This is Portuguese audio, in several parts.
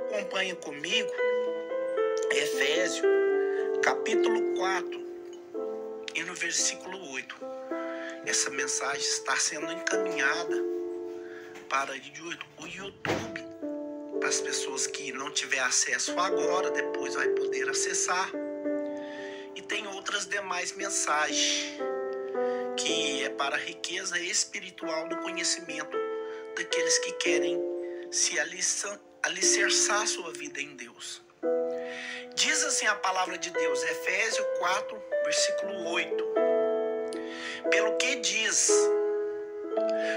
acompanha comigo Efésios, capítulo 4, e no versículo 8. Essa mensagem está sendo encaminhada para o YouTube, para as pessoas que não tiver acesso agora, depois vai poder acessar. E tem outras demais mensagens, que é para a riqueza espiritual do conhecimento daqueles que querem se alicerçar sua vida em Deus. Diz assim a palavra de Deus, Efésios 4, versículo 8. Pelo que diz,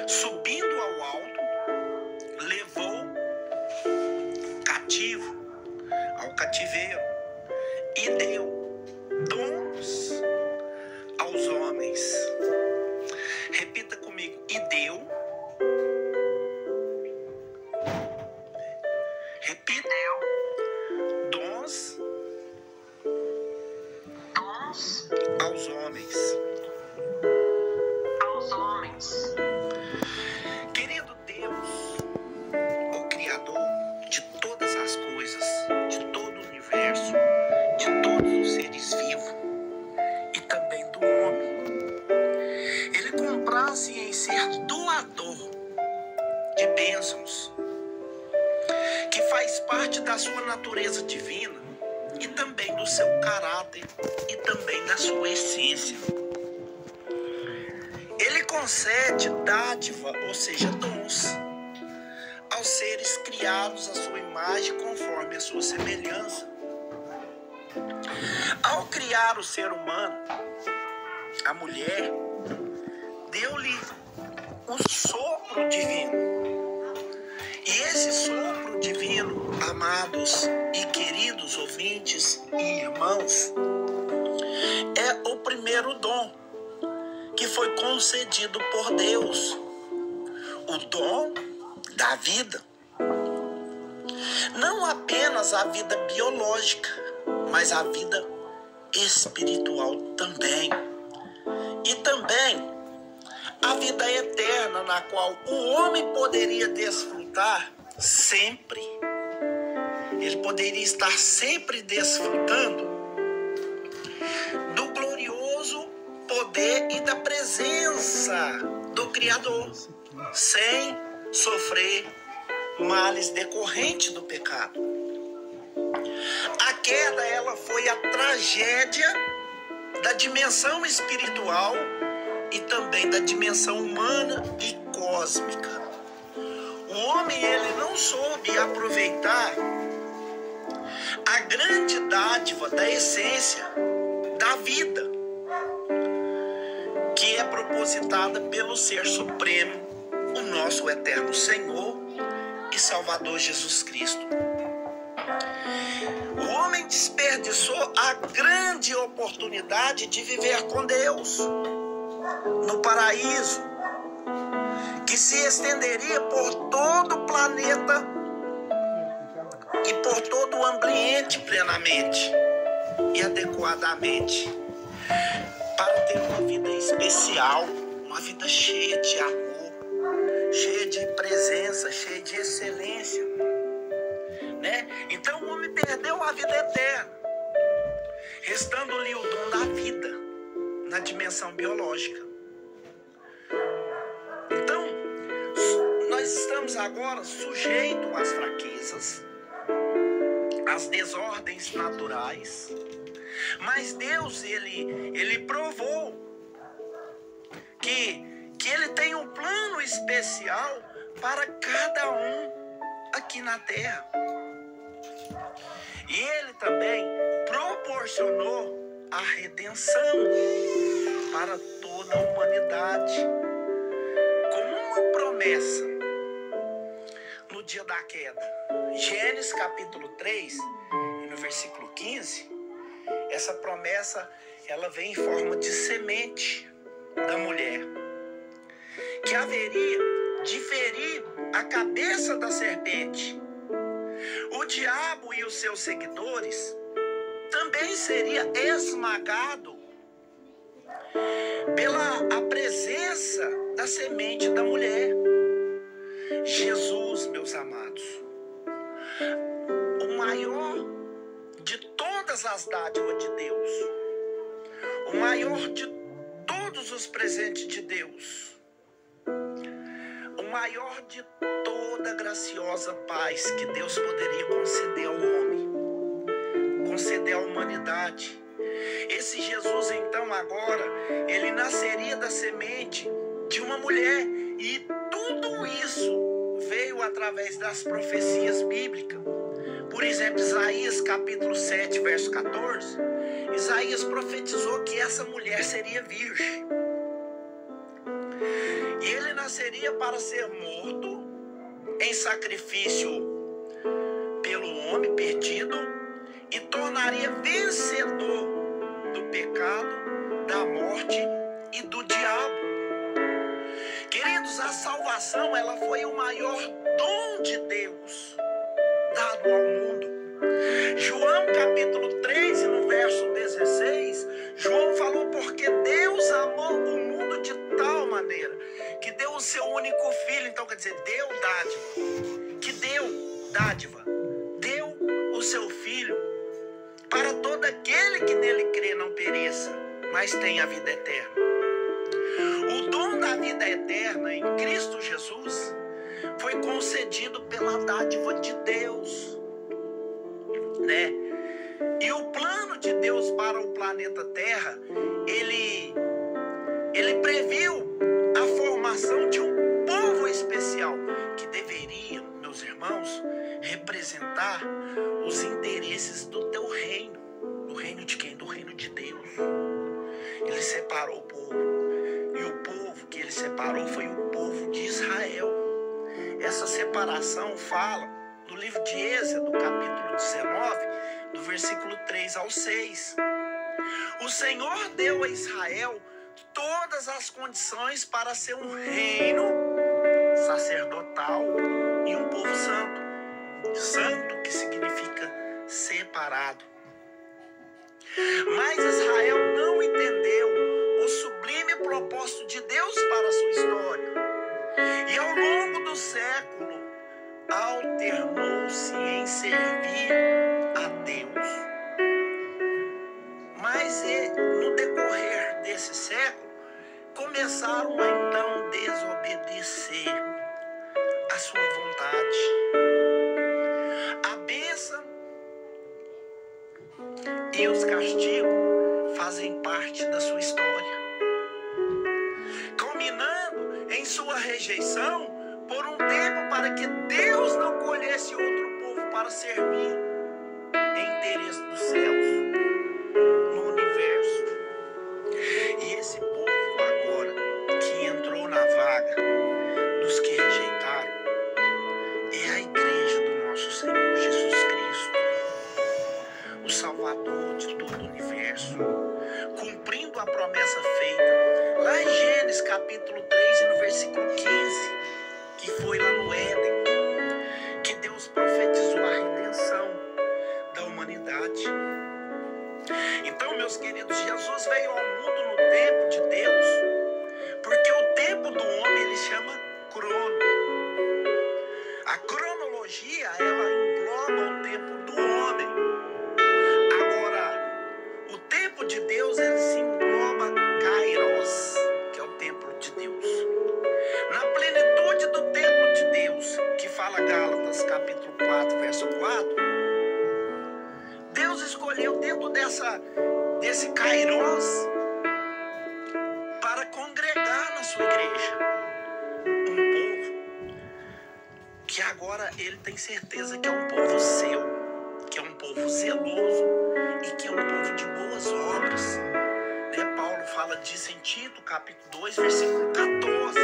subindo ao alto, levou cativo ao cativeiro e deu dons aos homens. Repita comigo, e deu. Repita. Dons aos homens. Querido Deus, o Criador de todas as coisas, de todo o universo, de todos os seres vivos e também do homem, Ele compraz-se em ser doador de bênçãos, que faz parte da sua natureza divina e também do seu caráter e também da sua essência. Ele concede dádiva, ou seja, dons, aos seres criados à sua imagem conforme a sua semelhança. Ao criar o ser humano, a mulher, deu-lhe um sopro divino. E esse sopro divino, amados e queridos ouvintes e irmãos, é o primeiro dom que foi concedido por Deus, o dom da vida. Não apenas a vida biológica, mas a vida espiritual também. E também a vida eterna, na qual o homem poderia desfrutar sempre. Ele poderia estar sempre desfrutando do glorioso poder e da presença do Criador, sem sofrer males decorrentes do pecado. A queda, ela foi a tragédia da dimensão espiritual e também da dimensão humana e cósmica. O homem, ele não soube aproveitar a grande dádiva da essência da vida, que é propositada pelo Ser Supremo, o nosso eterno Senhor e Salvador Jesus Cristo. O homem desperdiçou a grande oportunidade de viver com Deus no paraíso, que se estenderia por todo o planeta e por todo o ambiente plenamente e adequadamente, para ter uma vida especial, uma vida cheia de amor, cheia de presença, cheia de excelência, né? Então o homem perdeu a vida eterna, restando-lhe o dom da vida na dimensão biológica. Então, nós estamos agora sujeitos às fraquezas, às desordens naturais, mas Deus, ele provou que Ele tem um plano especial para cada um aqui na Terra. E Ele também proporcionou a redenção para toda a humanidade, como uma promessa no dia da queda. Gênesis capítulo 3, no versículo 15, essa promessa, ela vem em forma de semente da mulher, que haveria de ferir a cabeça da serpente. O diabo e os seus seguidores também seria esmagado pela presença da semente da mulher. Jesus, meus amados, todas as dádivas de Deus, o maior de todos os presentes de Deus, o maior de toda a graciosa paz que Deus poderia conceder ao homem, conceder à humanidade. Esse Jesus, então, agora, ele nasceria da semente de uma mulher, e tudo isso veio através das profecias bíblicas. Por exemplo, Isaías capítulo 7, verso 14, Isaías profetizou que essa mulher seria virgem. E ele nasceria para ser morto em sacrifício pelo homem perdido e tornaria vencedor do pecado, da morte e do diabo. Queridos, a salvação, ela foi o maior dom de Deus dado ao mundo. João capítulo 3, no verso 16, João falou: porque Deus amou o mundo de tal maneira que deu o seu único filho. Então quer dizer, deu dádiva, que deu dádiva, deu o seu filho para todo aquele que nele crê não pereça, mas tenha a vida eterna. O dom da vida eterna em Cristo Jesus foi concedido pela dádiva de Deus, né? E o plano de Deus para o planeta Terra, ele previu a formação de um povo especial que deveria, meus irmãos, representar os interesses do teu reino. Do reino de quem? Do reino de Deus. Ele separou o povo, e o povo que ele separou foi o povo de Israel. Essa separação fala no livro de Êxodo, capítulo 19, do versículo 3 ao 6. O Senhor deu a Israel todas as condições para ser um reino sacerdotal e um povo santo. Santo, que significa separado. Mas Israel não entendeu o sublime propósito de Deus para a sua história. E ao longo do século, alternou-se em servir a Deus. Mas no decorrer desse século, começaram a então desobedecer a sua vontade. A bênção e os castigos fazem parte da sua história, culminando em sua rejeição por um tempo, para que Deus não colhesse outro povo para servir em interesse dos céus, no universo. E esse povo agora que entrou na vaga dos que rejeitaram é a igreja do nosso Senhor Jesus Cristo, o Salvador de todo o universo, cumprindo a promessa feita lá em Gênesis capítulo 3, no versículo 15, que foi lá no Éden, que Deus profetizou a redenção da humanidade. Então, meus queridos, Jesus veio ao mundo no tempo de Deus, porque o tempo do homem ele chama crono. A cronologia, ela engloba o tempo do homem. Agora, o tempo de Deus, ele se engloba Kairos, que é o templo de Deus. Na plenitude do templo de Deus, que fala Gálatas capítulo 4, verso 4, Deus escolheu dentro desse Kairos para congregar na sua igreja um povo que agora ele tem certeza que é um povo seu, que é um povo zeloso e que é um povo de boas obras, né? Paulo fala disso em Tito capítulo 2, versículo 14.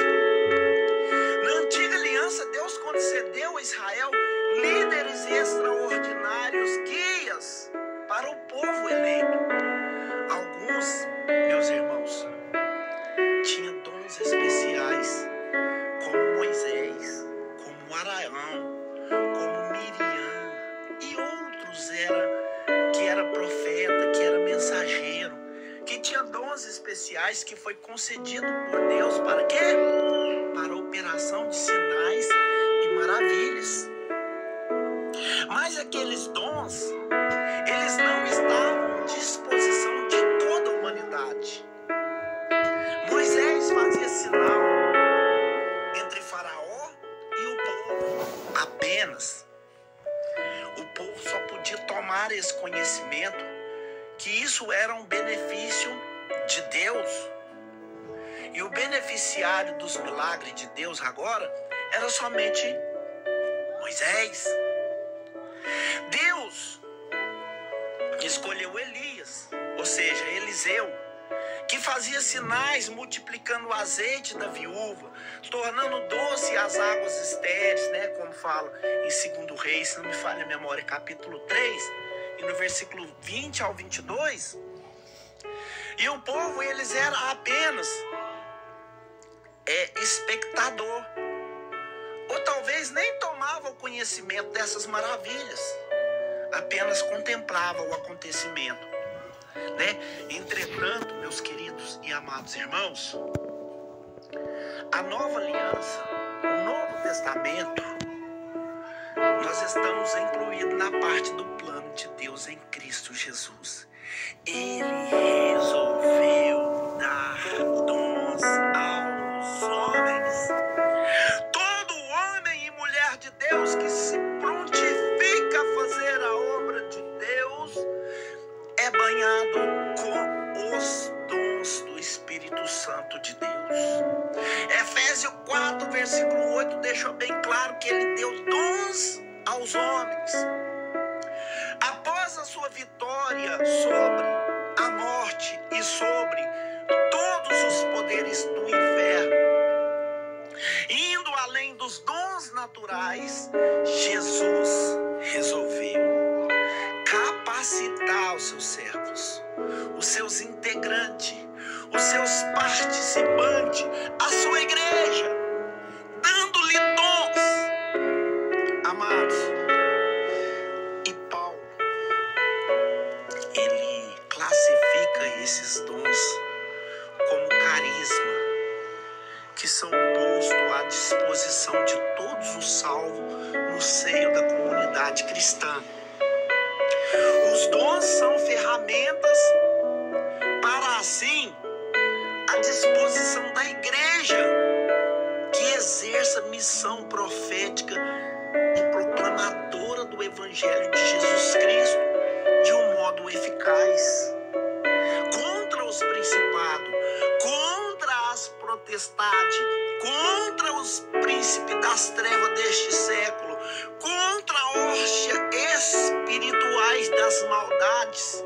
Na antiga aliança, Deus concedeu a Israel líderes extraordinários, guias para o povo eleito. Alguns, meus irmãos, tinham dons especiais, como Moisés, como Arão, como Miriam, e outros que era profeta, que era mensageiro, que tinha dons especiais que foi concedido por Deus para quê? Para a operação de sinais e maravilhas. Mas aqueles dons, eles não estavam tomar esse conhecimento que isso era um benefício de Deus. E o beneficiário dos milagres de Deus agora era somente Moisés. Deus escolheu Elias, ou seja, Eliseu, que fazia sinais multiplicando o azeite da viúva, tornando doce as águas estéreis, né? Como fala em 2 Reis, se não me falha a memória, capítulo 3, e no versículo 20 ao 22. E o povo, eles eram apenas espectador, ou talvez nem tomava o conhecimento dessas maravilhas, apenas contemplava o acontecimento, né? Entretanto, meus queridos e amados irmãos, a nova aliança, o Novo Testamento, nós estamos incluídos na parte do plano de Deus em Cristo Jesus. Ele resolveu dar dons aos homens. Todo homem e mulher de Deus que se prontifica a fazer a obra de Deus é banhado com os dons do Espírito Santo de Deus. Efésios 4, versículo 8 deixou bem claro que ele deu dons aos homens. Após a sua vitória sobre a morte e sobre todos os poderes do inferno, indo além dos dons naturais, Jesus resolveu capacitar os seus servos, os seus integrantes, os seus participantes, a sua igreja, dando-lhe dons, amados. E Paulo, ele classifica esses dons como carisma, que são postos à disposição de todos os salvos no seio da comunidade cristã. Os dons são ferramentas para, assim, a disposição da igreja que exerça missão profética e proclamadora do Evangelho de Jesus Cristo de um modo eficaz. Contra os principados, contra as potestades, contra os príncipes das trevas deste século, contra a hóstia espirituais das maldades,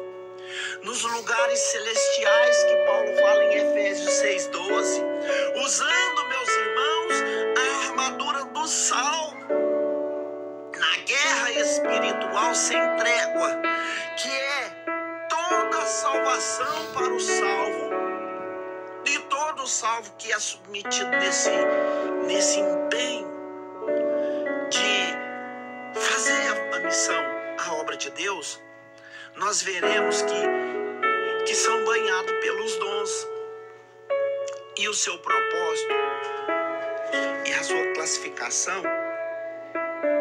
nos lugares celestiais que Paulo fala em Efésios 6,12, usando, meus irmãos, a armadura do salvo, na guerra espiritual sem trégua, que é toda a salvação para o salvo, e todo salvo que é submetido nesse empenho de fazer a missão, a obra de Deus, nós veremos que são banhados pelos dons. E o seu propósito e a sua classificação,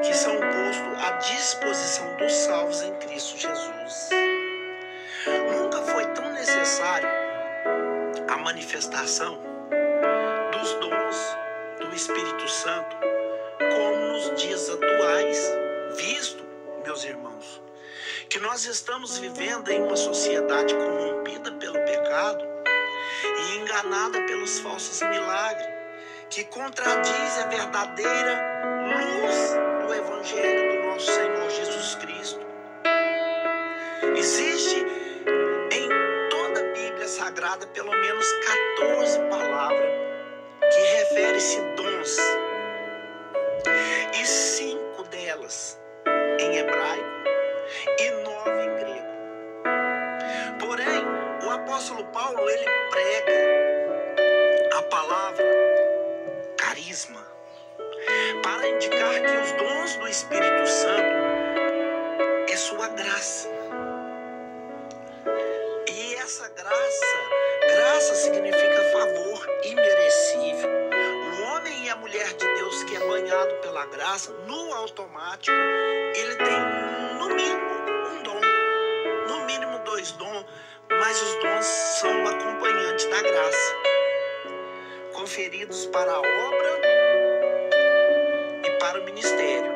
que são postos à disposição dos salvos em Cristo Jesus. Nunca foi tão necessário a manifestação dos dons do Espírito Santo como nos dias atuais, visto, meus irmãos, que nós estamos vivendo em uma sociedade corrompida pelo pecado e enganada pelos falsos milagres, que contradiz a verdadeira luz do Evangelho do nosso Senhor Jesus Cristo. Existe em toda a Bíblia Sagrada pelo menos 14 palavras que referem-se dons, e 5 delas em hebraico e 9 em grego. Porém, o apóstolo Paulo, ele prega a palavra carisma para indicar que os dons do Espírito Santo é sua graça. E essa graça significa favor imerecível. O homem e a mulher de Deus que é banhado pela graça, no automático, ele tem no mínimo um dom, no mínimo 2 dons, mas os dons são acompanhantes da graça, conferidos para a obra e para o ministério,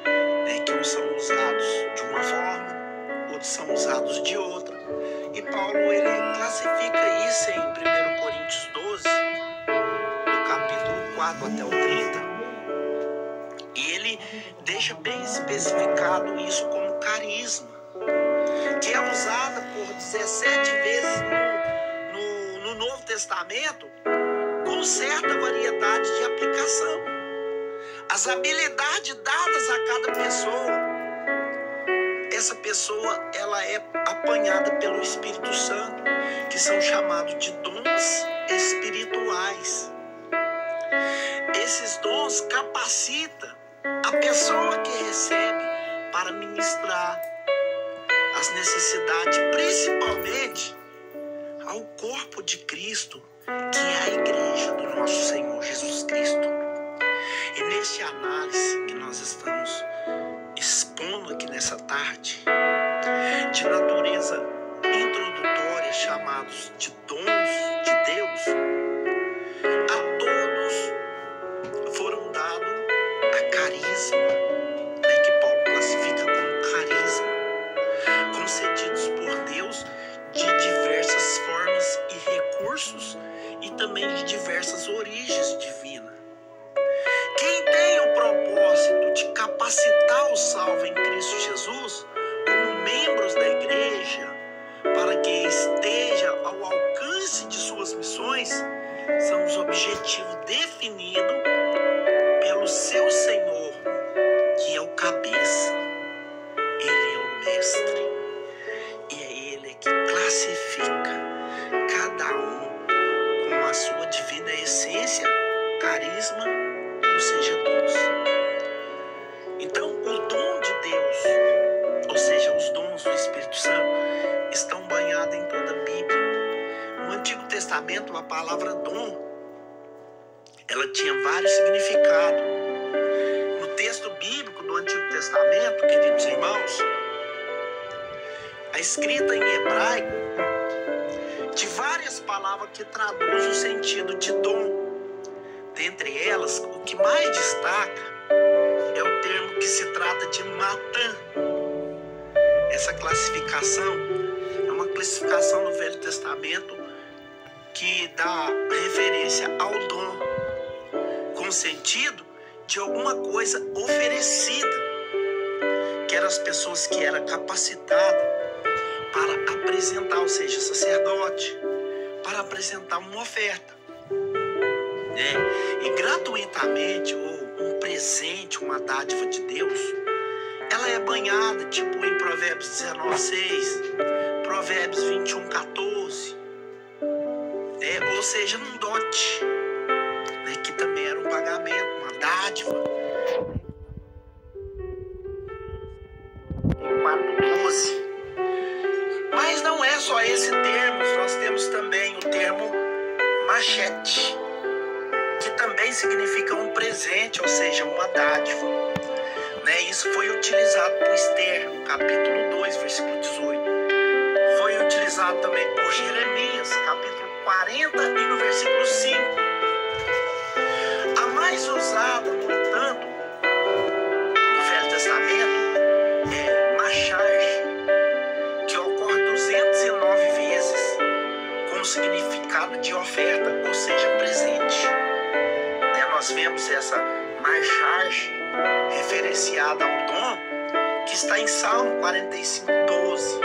né, que uns são usados de uma forma outros são usados de outra. E Paulo, ele classifica isso em 1 Coríntios 12, do capítulo 4 até o 30. E ele deixa bem especificado isso como carisma, que é usada por 17 vezes no Novo Testamento, com certa variedade de aplicação. As habilidades dadas a cada pessoa, essa pessoa, ela é apanhada pelo Espírito Santo, que são chamados de dons espirituais. Esses dons capacitam a pessoa que recebe para ministrar as necessidades, principalmente ao corpo de Cristo, que é a igreja do nosso Senhor Jesus Cristo. E neste análise que nós estamos expondo aqui nessa tarde, de natureza introdutória, chamados de dons de Deus, a todos foram dados a carisma, que Paulo classifica como carisma, concedidos por Deus de diversas formas e recursos e também de diversas origens divinas. Quem tem o propósito de capacitar o salvo em Cristo Jesus como membros da igreja para que esteja ao alcance de suas missões são os objetivos definidos pelo seu Senhor, que é o cabeça. Ele é o mestre e é ele que classifica cada um com a sua divina essência, carisma, ou seja, dons. Então, o dom de Deus, ou seja, os dons do Espírito Santo, estão banhados em toda a Bíblia. No Antigo Testamento, a palavra dom, ela tinha vários significados. No texto bíblico do Antigo Testamento, queridos irmãos, a escrita em hebraico de várias palavras que traduzem o sentido de dom. Dentre elas, o que mais destaca é o termo que se trata de matã. Essa classificação é uma classificação no Velho Testamento que dá referência ao dom, com sentido de alguma coisa oferecida, que eram as pessoas que eram capacitadas para apresentar, ou seja, sacerdote, para apresentar uma oferta. E gratuitamente, ou um presente, uma dádiva de Deus, ela é banhada, tipo em Provérbios 19:6, Provérbios 21:14, ou seja, num dote, que também era um pagamento, uma dádiva. Em 4:12. Mas não é só esse termo, nós temos também o termo machete, que também significa um presente, ou seja, uma dádiva. Isso foi utilizado por Esther, no capítulo 2, versículo 18. Foi utilizado também por Jeremias, capítulo 40 e no versículo 5. A mais usada, no entanto, no Velho Testamento é macharge, que ocorre 209 vezes, com o significado de oferta, ou seja, presente. Nós vemos essa macharge referenciada ao dom, que está em Salmo 45:12,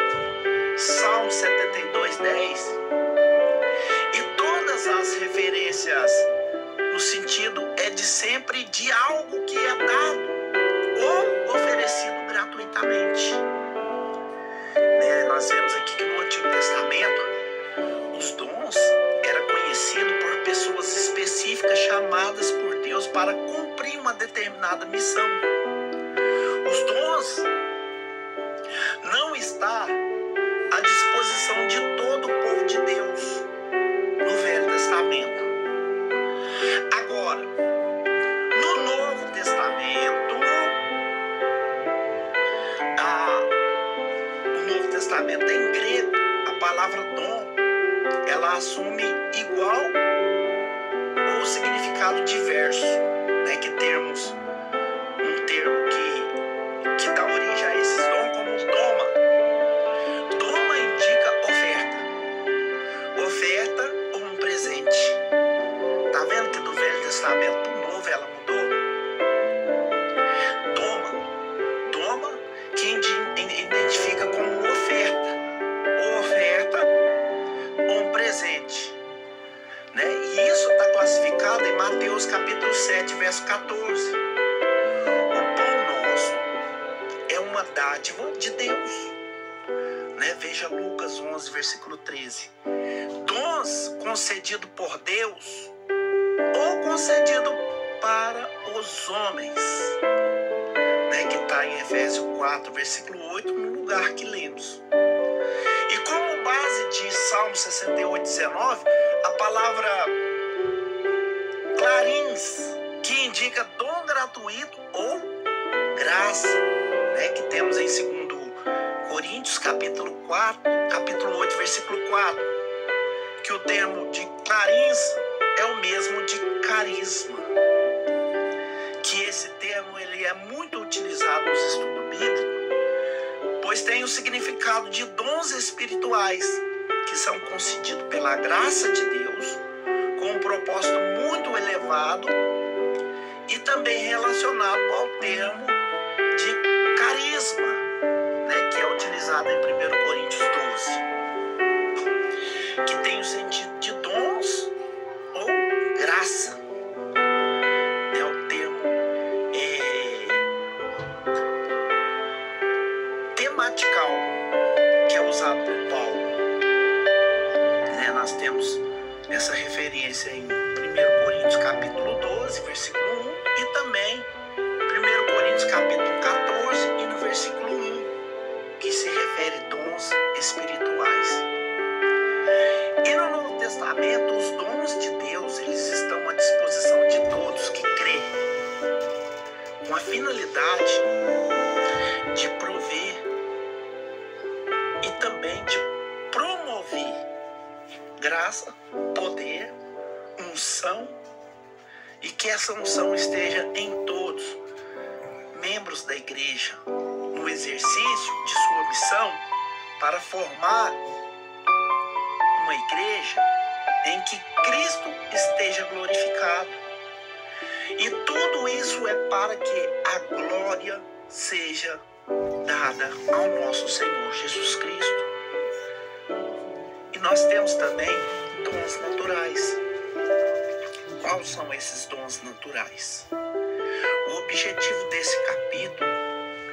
Salmo 72:10. E todas as referências no sentido é de sempre de algo que é dado ou oferecido gratuitamente. Nós vemos aqui que no Antigo Testamento os dons eram conhecidos por pessoas específicas chamadas por Deus para cumprir uma determinada missão. Os dons não estão à disposição de todo o povo de Deus no Velho Testamento. Agora, no Novo Testamento, o Novo Testamento em grego, a palavra dom, ela assume igual ou significado diverso, que temos um termo que dá origem a esses dons como doma, capítulo 7, verso 14. O pão nosso é uma dádiva de Deus. Veja Lucas 11, versículo 13. Dons concedido por Deus ou concedido para os homens, que está em Efésios 4, versículo 8, no lugar que lemos. E como base de Salmo 68, 19, a palavra clarins, que indica dom gratuito ou graça, que temos em 2 Coríntios, capítulo 8, versículo 4, que o termo de clarins é o mesmo de carisma, que esse termo ele é muito utilizado nos estudos bíblicos, pois tem o significado de dons espirituais que são concedidos pela graça de Deus com um propósito muito elevado e também relacionado ao termo de carisma, que é utilizado em 1 Coríntios 12, que tem o sentido de dons ou graça. O termo tematical que é usado por Paulo. Nós temos essa referência em 1 Coríntios capítulo 12, versículo 1 e também 1 Coríntios capítulo 14 e no versículo 1, que se refere a dons espirituais. E no Novo Testamento, os dons de Deus, eles estão à disposição de todos que crêem, com a finalidade de prover e também de promover graça, poder, unção, e que essa unção esteja em todos, membros da igreja, no exercício de sua missão para formar uma igreja em que Cristo esteja glorificado. E tudo isso é para que a glória seja dada ao nosso Senhor Jesus Cristo. E nós temos também dons naturais. Quais são esses dons naturais? O objetivo desse capítulo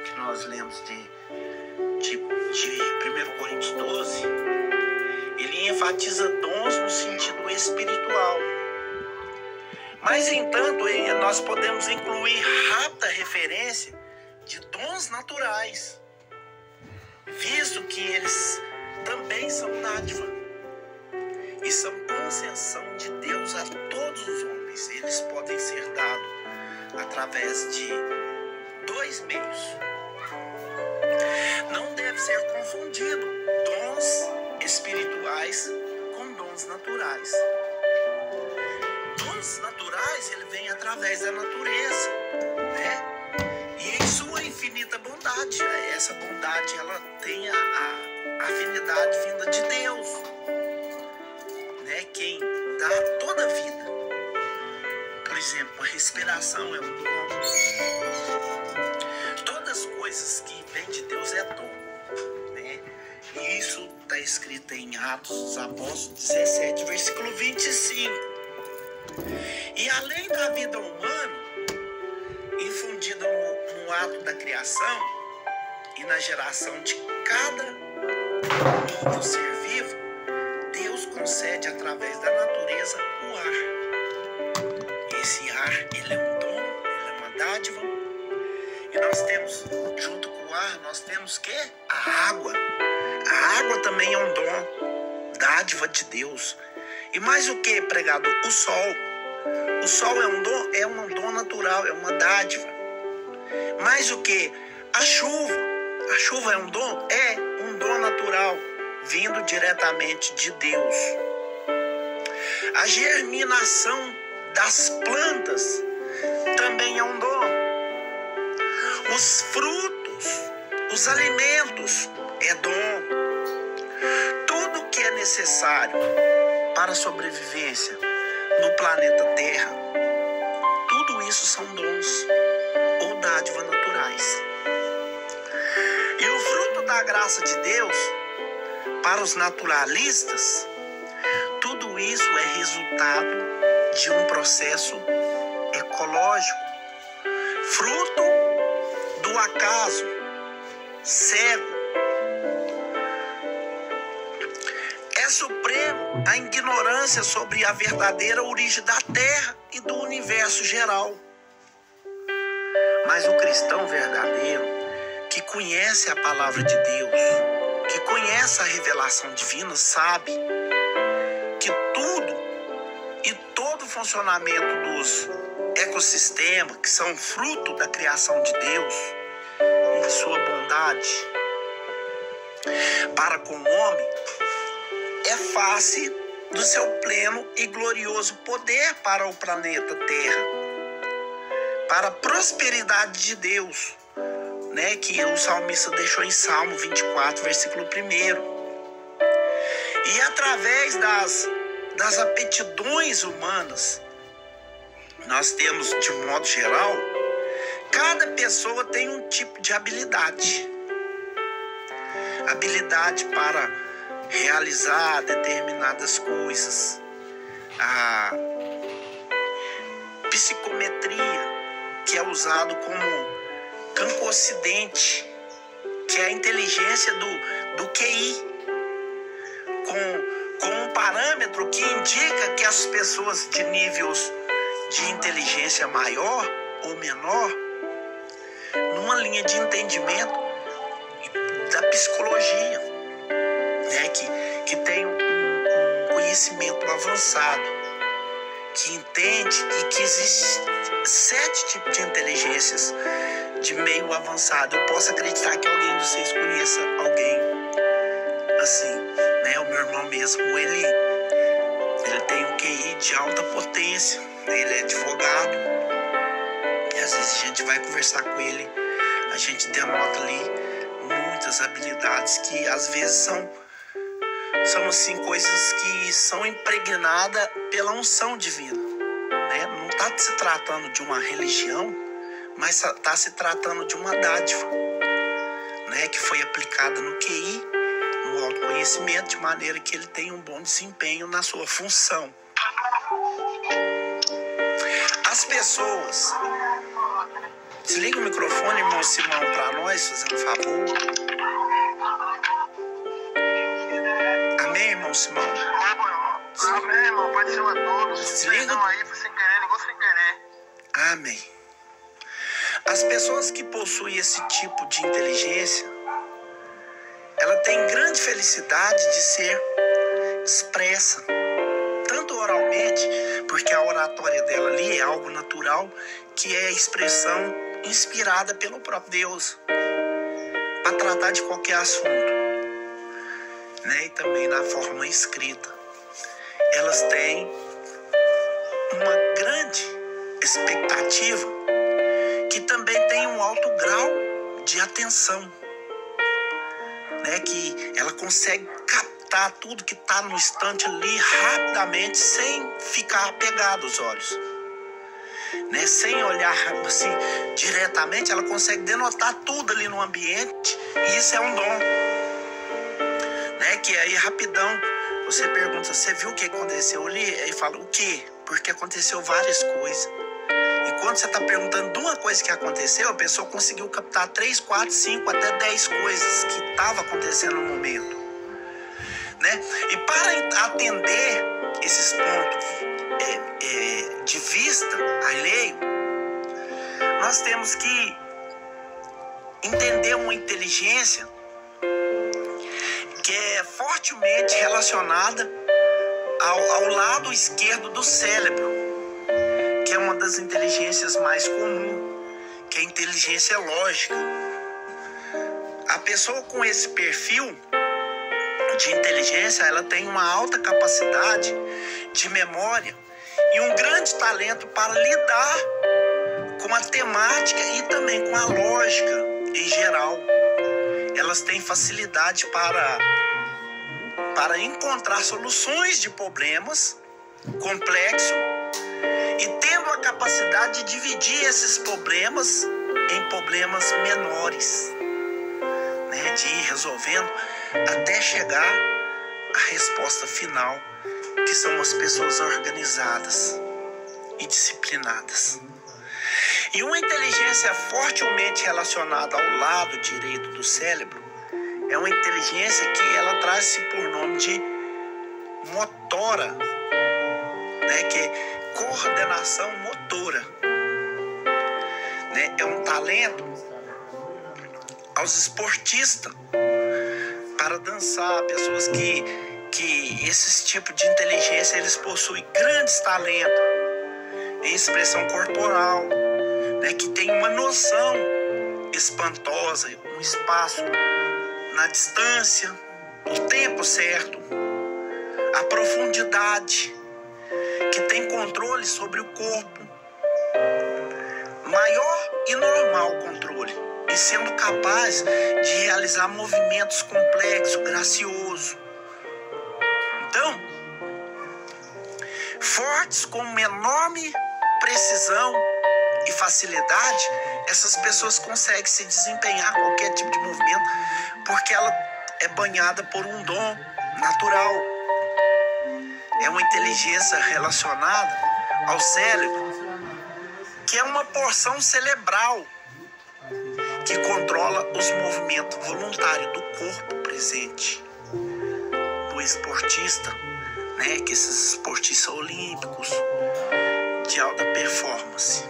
que nós lemos de 1 Coríntios 12, ele enfatiza dons no sentido espiritual. Mas, entanto, nós podemos incluir rápida referência de dons naturais, visto que eles também são dádiva e são concessão de Deus a todos os homens. Eles podem ser dados através de dois meios. Não deve ser confundido dons espirituais com dons naturais. Dons naturais, ele vem através da natureza, e em sua infinita bondade. Essa bondade, ela tem a afinidade vinda de Deus, quem dá toda a vida. Por exemplo, a respiração é um dom. Todas as coisas que vêm de Deus é dom, E isso está escrito em Atos dos Apóstolos 17, versículo 25. E além da vida humana, infundida no ato da criação e na geração de cada novo ser vivo, Deus concede através da natureza o ar. Esse ar, ele é um dom, ele é uma dádiva. E nós temos, junto com o ar, nós temos que a água. A água também é um dom, dádiva de Deus. E mais o que, pregador? O sol. O sol é um dom natural, é uma dádiva. Mais o que? A chuva. A chuva é um dom natural, vindo diretamente de Deus. A germinação das plantas também é um dom. Os frutos, os alimentos é dom. Tudo que é necessário para a sobrevivência no planeta Terra, tudo isso são dons ou dádivas naturais. E o fruto da graça de Deus, para os naturalistas, tudo isso é resultado de um processo psicológico, fruto do acaso, cego. É supremo a ignorância sobre a verdadeira origem da Terra e do universo geral. Mas o cristão verdadeiro, que conhece a palavra de Deus, que conhece a revelação divina, sabe que tudo e todo o funcionamento dos ecossistemas, que são fruto da criação de Deus e de sua bondade para com o homem, é face do seu pleno e glorioso poder para o planeta Terra, para a prosperidade de Deus, né, que o salmista deixou em Salmo 24, versículo 1. E através das aptidões humanas, nós temos, de um modo geral, cada pessoa tem um tipo de habilidade. Habilidade para realizar determinadas coisas. A psicometria, que é usado como campo ocidente, que é a inteligência do QI, com um parâmetro que indica que as pessoas de níveis de inteligência maior ou menor, numa linha de entendimento da psicologia, né, que tem um conhecimento avançado, que entende que existem 7 tipos de inteligências de meio avançado. Eu posso acreditar que alguém de vocês conheça alguém assim, né? O meu irmão mesmo, ele tem um QI de alta potência, ele é advogado, e às vezes a gente vai conversar com ele, a gente denota ali muitas habilidades que às vezes são assim, coisas que são impregnadas pela unção divina, né? Não está se tratando de uma religião, mas está se tratando de uma dádiva, né, que foi aplicada no QI, no autoconhecimento, de maneira que ele tenha um bom desempenho na sua função. As pessoas... Desliga o microfone, irmão Simão, para nós, fazendo um favor. Amém, irmão Simão? Amém, irmão. Pode ser a todos. Desliga. Não, aí foi sem querer, ligou sem querer. Amém. As pessoas que possuem esse tipo de inteligência, ela tem grande felicidade de ser expressa, tanto oralmente, porque a oratória dela ali é algo natural, que é a expressão inspirada pelo próprio Deus para tratar de qualquer assunto, né? E também na forma escrita. Elas têm uma grande expectativa, que também tem um alto grau de atenção, né? Que ela consegue captar tudo que está no instante ali rapidamente, sem ficar apegado aos olhos, né? Sem olhar assim diretamente, ela consegue denotar tudo ali no ambiente, e isso é um dom, né? Que aí rapidão você pergunta: você viu o que aconteceu ali? Aí fala: o quê? Porque aconteceu várias coisas. E quando você está perguntando de uma coisa que aconteceu, a pessoa conseguiu captar 3, 4, 5, até 10 coisas que estavam acontecendo no momento, né? E para atender esses pontos de vista alheio, nós temos que entender uma inteligência que é fortemente relacionada ao lado esquerdo do cérebro, que é uma das inteligências mais comuns, que é a inteligência lógica. A pessoa com esse perfil de inteligência, ela tem uma alta capacidade de memória e um grande talento para lidar com a temática e também com a lógica em geral. Elas têm facilidade para encontrar soluções de problemas complexos, e tendo a capacidade de dividir esses problemas em problemas menores, né? De ir resolvendo até chegar à resposta final, que são as pessoas organizadas e disciplinadas. E uma inteligência fortemente relacionada ao lado direito do cérebro é uma inteligência que ela traz-se por nome de motora, né? Que é coordenação motora, né? É um talento aos esportistas para dançar, pessoas que esse tipo de inteligência eles possuem grandes talentos em expressão corporal, né? Que tem uma noção espantosa, um espaço na distância, o tempo certo, a profundidade, que tem controle sobre o corpo, maior e normal controle, e sendo capaz de realizar movimentos complexos, graciosos. Então, fortes com uma enorme precisão e facilidade, essas pessoas conseguem se desempenhar em qualquer tipo de movimento, porque ela é banhada por um dom natural. É uma inteligência relacionada ao cérebro, que é uma porção cerebral que controla os movimentos voluntários do corpo presente do esportista, né? Que esses esportistas olímpicos de alta performance.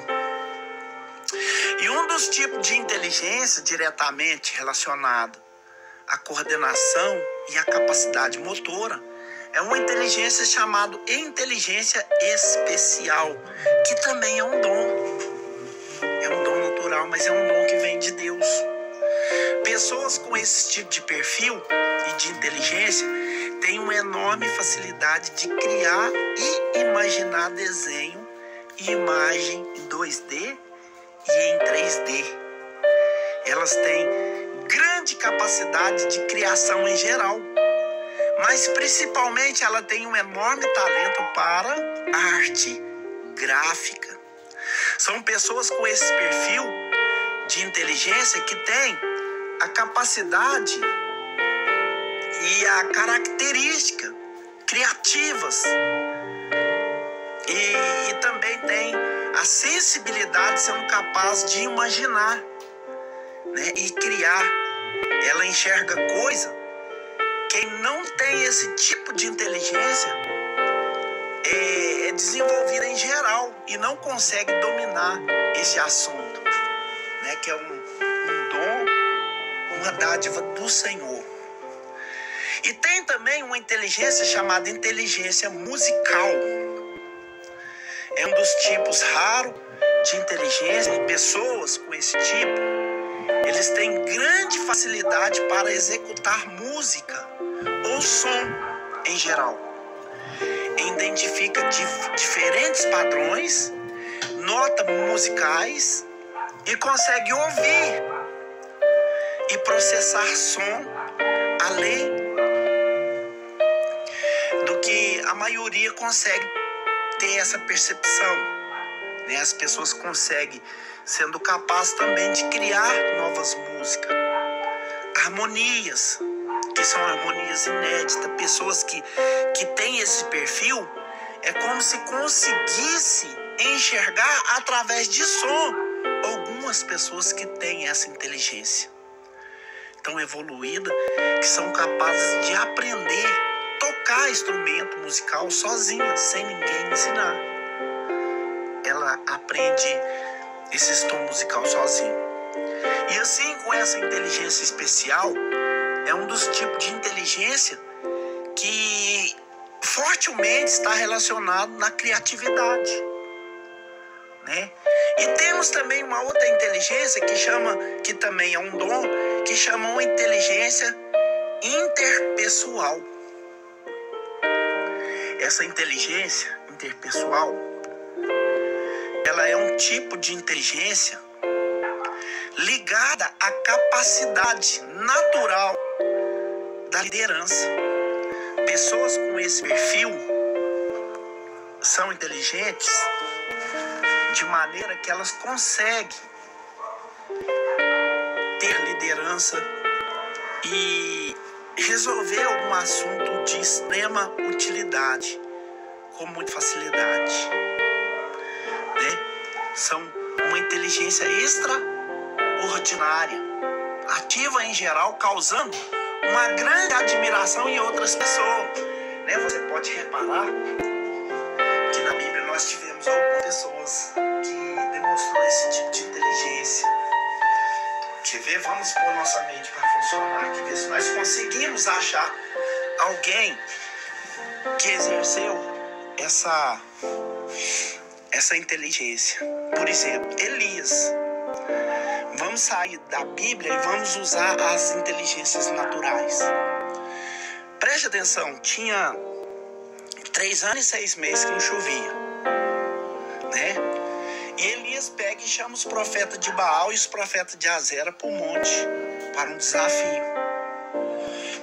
E um dos tipos de inteligência diretamente relacionado à coordenação e à capacidade motora é uma inteligência chamada inteligência especial, que também é um dom. É um dom natural, mas é um dom que vem de Deus. Pessoas com esse tipo de perfil e de inteligência têm uma enorme facilidade de criar e imaginar desenho e imagem em 2D e em 3D. Elas têm grande capacidade de criação em geral, mas principalmente ela tem um enorme talento para arte gráfica. São pessoas com esse perfil de inteligência que têm a capacidade e a característica criativas e também tem a sensibilidade, sendo capaz de imaginar, né, e criar. Ela enxerga coisa. Quem não tem esse tipo de inteligência é desenvolvida em geral e não consegue dominar esse assunto, né, que é um dom, uma dádiva do Senhor. E tem também uma inteligência chamada inteligência musical. É um dos tipos raros de inteligência. Pessoas com esse tipo, eles têm grande facilidade para executar música ou som em geral. Identifica diferentes padrões, notas musicais e consegue ouvir e processar som além do que a maioria consegue ter essa percepção, né? As pessoas conseguem, sendo capazes também de criar novas músicas, harmonias, que são harmonias inéditas. Pessoas que têm esse perfil, é como se conseguisse enxergar através de som algumas pessoas que têm essa inteligência tão evoluída, que são capazes de aprender a tocar instrumento musical sozinha, sem ninguém ensinar. Ela aprende esse tom musical sozinha. E assim, com essa inteligência especial, é um dos tipos de inteligência que fortemente está relacionado na criatividade, né? E temos também uma outra inteligência que também é um dom, que chama uma inteligência interpessoal. Essa inteligência interpessoal, ela é um tipo de inteligência ligada à capacidade natural da liderança. Pessoas com esse perfil são inteligentes de maneira que elas conseguem ter liderança e resolver algum assunto de extrema utilidade com muita facilidade, né? São uma inteligência extraordinária, ativa em geral, causando uma grande admiração em outras pessoas. Né? Você pode reparar que na Bíblia nós tivemos algumas pessoas que demonstrou esse tipo de inteligência. Quer ver? Vamos pôr nossa mente para funcionar aqui, ver se nós conseguimos achar alguém que exerceu essa inteligência. Por exemplo, Elias. Vamos sair da Bíblia e vamos usar as inteligências naturais. Preste atenção, tinha 3 anos e 6 meses que não chovia, né? E Elias pega e chama os profetas de Baal e os profetas de Azera para o monte, para um desafio.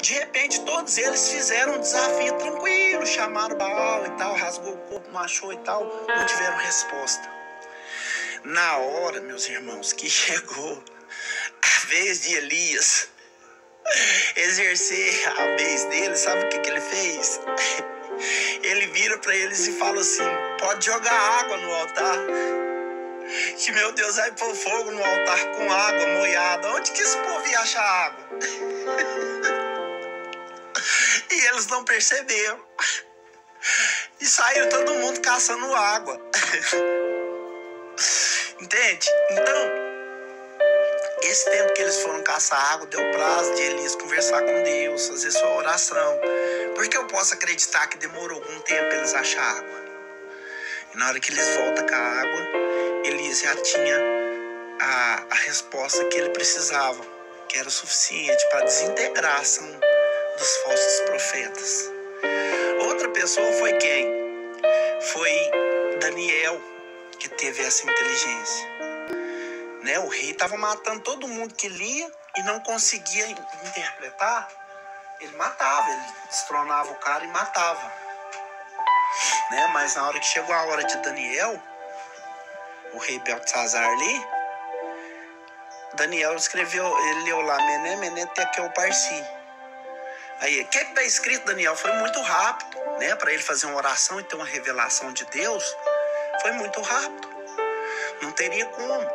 De repente, todos eles fizeram um desafio tranquilo, chamaram Baal e tal, rasgou o corpo, não achou e tal, não tiveram resposta. Na hora, meus irmãos, que chegou a vez de Elias exercer a vez dele, sabe o que ele fez? Ele vira para eles e fala assim: pode jogar água no altar, que meu Deus vai pôr fogo no altar com água molhada. Onde que esse povo ia achar água? E eles não perceberam. E saíram todo mundo caçando água. Entende? Então, esse tempo que eles foram caçar água, deu prazo de Elias conversar com Deus, fazer sua oração. Porque eu posso acreditar que demorou algum tempo para eles achar água. E na hora que eles voltam com a água, Elias já tinha a resposta que ele precisava, que era o suficiente para desintegrar a ação dos falsos profetas. Outra pessoa foi quem? Foi Daniel, que teve essa inteligência. Né? O rei estava matando todo mundo que lia e não conseguia interpretar. Ele matava, ele destronava o cara e matava. Né? Mas na hora que chegou a hora de Daniel, o rei Beltesazar ali, Daniel escreveu, ele leu lá, Mené, Mené, Tekel, Parsi. Aí, o que está escrito, Daniel? Foi muito rápido, né? Para ele fazer uma oração e ter uma revelação de Deus, foi muito rápido. Não teria como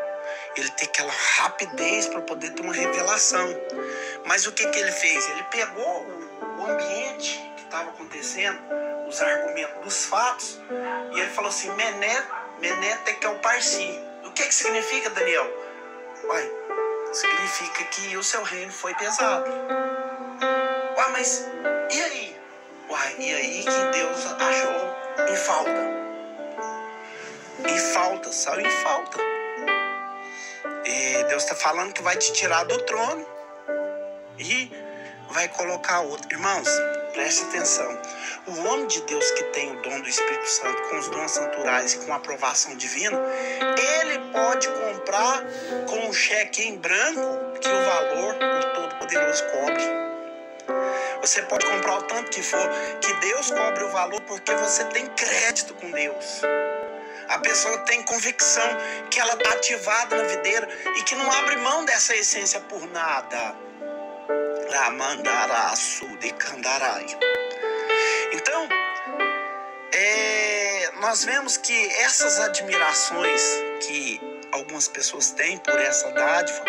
ele ter aquela rapidez para poder ter uma revelação. Mas o que ele fez? Ele pegou o ambiente que estava acontecendo, os argumentos dos fatos, e ele falou assim: Mené, Mené, Tekel, Parsi. O que significa, Daniel? Uai, significa que o seu reino foi pesado. Uai, mas e aí? Uai, e aí que Deus achou em falta? Em falta, saiu em falta. E Deus está falando que vai te tirar do trono e vai colocar outro. Irmãos, preste atenção. O homem de Deus que tem o dom do Espírito Santo, com os dons naturais e com a aprovação divina, ele pode comprar com um cheque em branco que o valor o Todo-Poderoso cobre. Você pode comprar o tanto que for, que Deus cobre o valor, porque você tem crédito com Deus. A pessoa tem convicção que ela está ativada na videira e que não abre mão dessa essência por nada. Então, nós vemos que essas admirações que algumas pessoas têm por essa dádiva,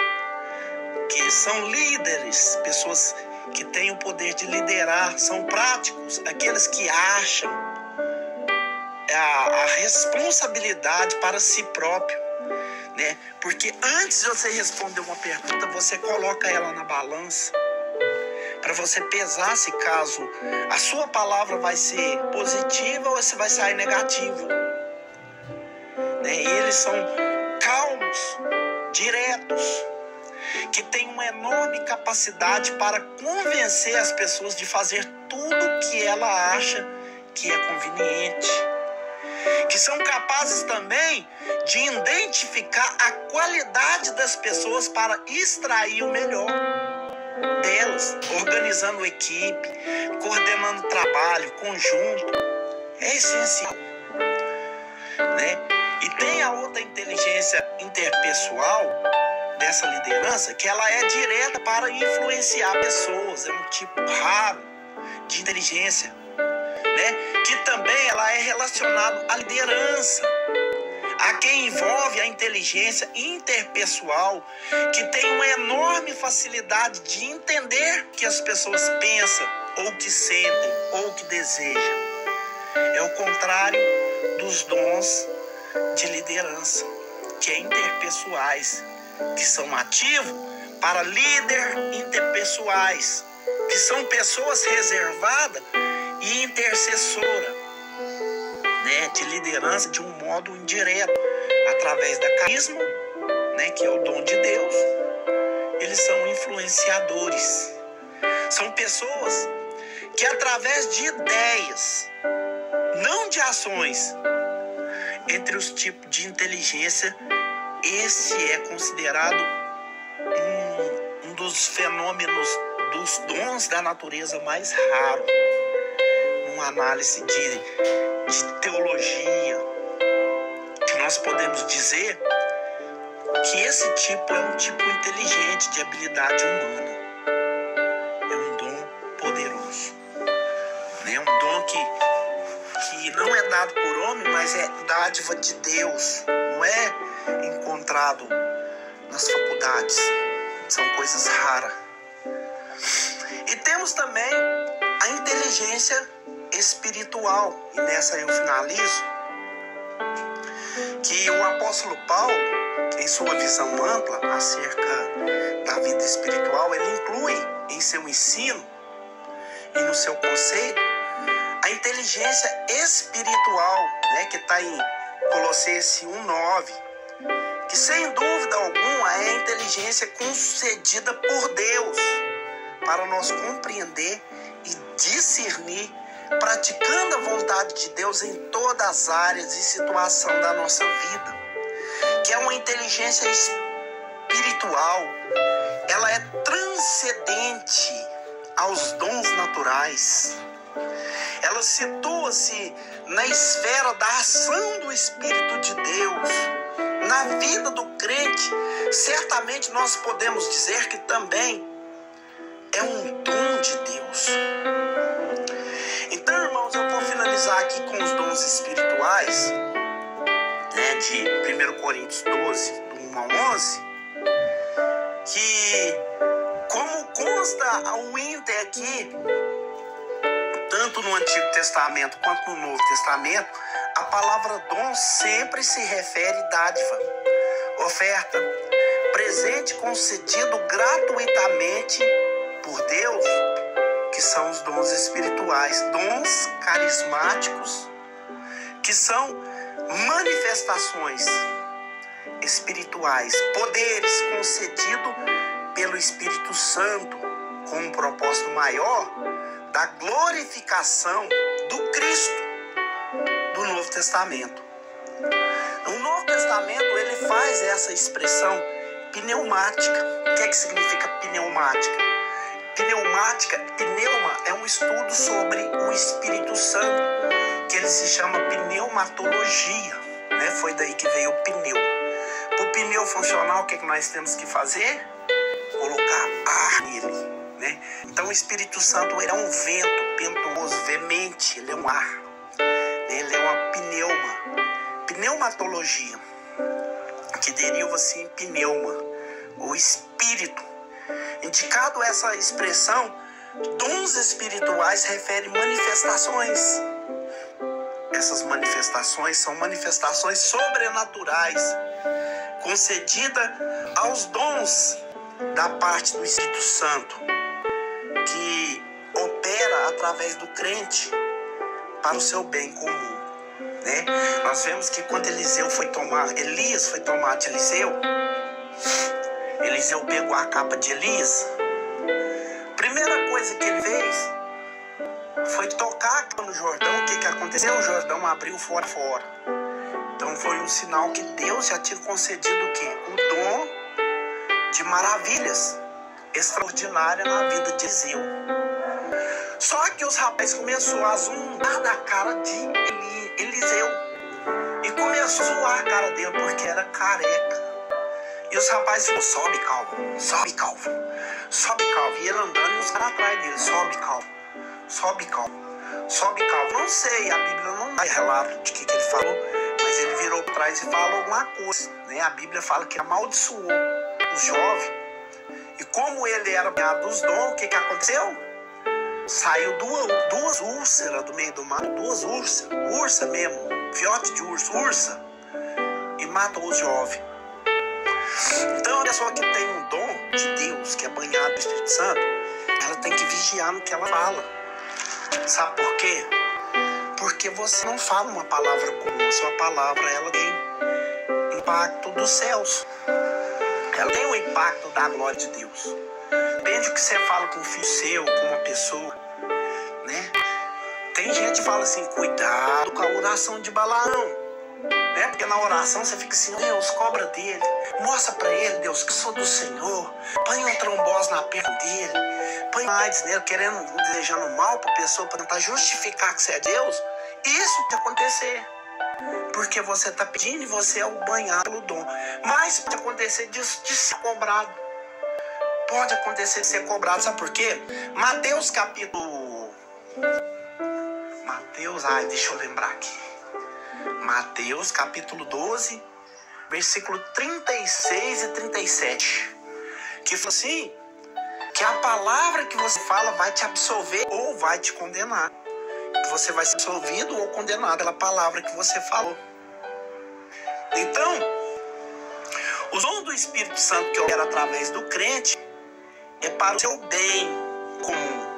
que são líderes, pessoas que têm o poder de liderar, são práticos, aqueles que acham a responsabilidade para si próprio, né? Porque antes de você responder uma pergunta, você coloca ela na balança para você pesar se caso a sua palavra vai ser positiva ou se vai sair negativa, né? E eles são calmos, diretos, que têm uma enorme capacidade para convencer as pessoas de fazer tudo que ela acha que é conveniente, que são capazes também de identificar a qualidade das pessoas para extrair o melhor delas, organizando equipe, coordenando trabalho conjunto. É essencial, né? E tem a outra inteligência interpessoal dessa liderança, que ela é direta para influenciar pessoas. É um tipo raro de inteligência, né? Que também ela é relacionada à liderança. a quem envolve a inteligência interpessoal, que tem uma enorme facilidade de entender o que as pessoas pensam, ou que sentem, ou que desejam. É o contrário dos dons de liderança, que é interpessoais, que são ativos para líder interpessoais, que são pessoas reservadas e intercessora, de liderança de um modo indireto, através da carisma, que é o dom de Deus. Eles são influenciadores, são pessoas que através de ideias, não de ações, entre os tipos de inteligência, esse é considerado um dos fenômenos dos dons da natureza mais raro. Uma análise de teologia, que nós podemos dizer que esse tipo é um tipo inteligente de habilidade humana. É um dom poderoso, um dom que não é dado por homem, mas é dádiva de Deus. Não é encontrado nas faculdades. São coisas raras. E temos também a inteligência espiritual. E nessa eu finalizo. Que o apóstolo Paulo, em sua visão ampla acerca da vida espiritual, ele inclui em seu ensino e no seu conceito a inteligência espiritual, que está em Colossenses 1:9, que sem dúvida alguma é a inteligência concedida por Deus para nós compreender e discernir, praticando a vontade de Deus em todas as áreas e situação da nossa vida, que é uma inteligência espiritual. Ela é transcendente aos dons naturais. Ela situa-se na esfera da ação do Espírito de Deus na vida do crente. Certamente nós podemos dizer que também é um dom de Deus. Então, irmãos, eu vou finalizar aqui com os dons espirituais, de 1 Coríntios 12, do 1 ao 11, que, como consta o ínter aqui, tanto no Antigo Testamento quanto no Novo Testamento, a palavra dom sempre se refere a dádiva, oferta, presente concedido gratuitamente por Deus, que são os dons espirituais, dons carismáticos, que são manifestações espirituais, poderes concedidos pelo Espírito Santo, com um propósito maior da glorificação do Cristo do Novo Testamento. O Novo Testamento ele faz essa expressão pneumática. O que é que significa pneumática? Pneuma é um estudo sobre o Espírito Santo, que ele se chama pneumatologia, Foi daí que veio o pneu. Para o pneu funcionar, o que é que nós temos que fazer? Colocar ar nele, Então o Espírito Santo ele é um vento pentuoso, veemente, ele é um ar, ele é uma pneumatologia, que deriva-se em pneuma, o Espírito. Indicado essa expressão, dons espirituais refere manifestações. Essas manifestações são manifestações sobrenaturais, concedidas aos dons da parte do Espírito Santo, que opera através do crente para o seu bem comum, Nós vemos que quando Elias foi tomar de Eliseu pegou a capa de Elias. Primeira coisa que ele fez foi tocar no Jordão. O que aconteceu? O Jordão abriu fora. Então foi um sinal que Deus já tinha concedido o quê? O dom de maravilhas extraordinárias na vida de Eliseu. Só que os rapazes começaram a zombar da cara de Eliseu. E começou a zoar a cara dele porque era careca. E os rapazes falaram, sobe calvo. E ele andando e os caras atrás dele, sobe calvo. Não sei, a Bíblia não dá relato de que ele falou, mas mas ele virou para trás e falou alguma coisa, né? A Bíblia fala que amaldiçoou o jovem. E como ele era banhado dos dons, o que aconteceu? Saiu duas úlceras do meio do mar, duas úlceras, ursa mesmo, fiote de ursa, e matou o jovem. Então a pessoa que tem um dom de Deus, que é banhado do Espírito Santo, ela tem que vigiar no que ela fala. Sabe por quê? Porque você não fala uma palavra comum, a sua palavra ela tem impacto dos céus. Ela tem o impacto da glória de Deus. Depende do que você fala com um filho seu, com uma pessoa, né? Tem gente que fala assim, cuidado com a oração de Balaão, né? Porque na oração você fica assim, Deus, cobra dele, mostra pra ele, Deus, que sou do Senhor, põe uma trombose na perna dele, põe mais nele, querendo, desejando mal pra pessoa, pra tentar justificar que você é Deus. Isso pode acontecer, porque você está pedindo e você é o banhado pelo dom. Mas pode acontecer de ser cobrado. Pode acontecer de ser cobrado, sabe por quê? Mateus capítulo... deixa eu lembrar aqui. Mateus capítulo 12, versículo 36 e 37. Que fala assim, que a palavra que você fala vai te absolver ou vai te condenar. Você vai ser absolvido ou condenado pela palavra que você falou. Então, o dom do Espírito Santo que opera através do crente é para o seu bem comum.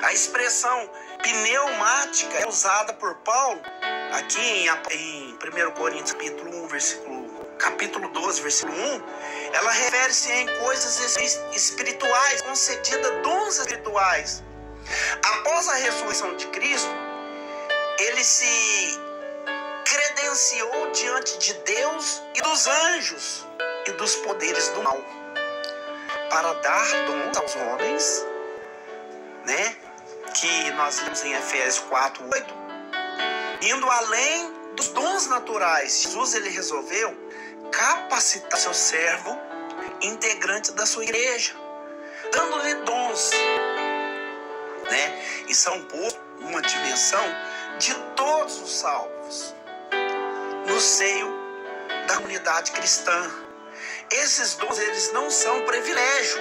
A expressão pneumática é usada por Paulo aqui em 1 Coríntios capítulo 12, versículo 1. Ela refere-se em coisas espirituais, concedida dons espirituais. Após a ressurreição de Cristo, ele se credenciou diante de Deus e dos anjos e dos poderes do mal para dar dons aos homens, né? Que nós lemos em Efésios 4:8, indo além dos dons naturais. Jesus ele resolveu capacitar seu servo, integrante da sua igreja, dando-lhe dons, né? E são postos uma dimensão de todos os salvos no seio da comunidade cristã. Esses dons eles não são privilégio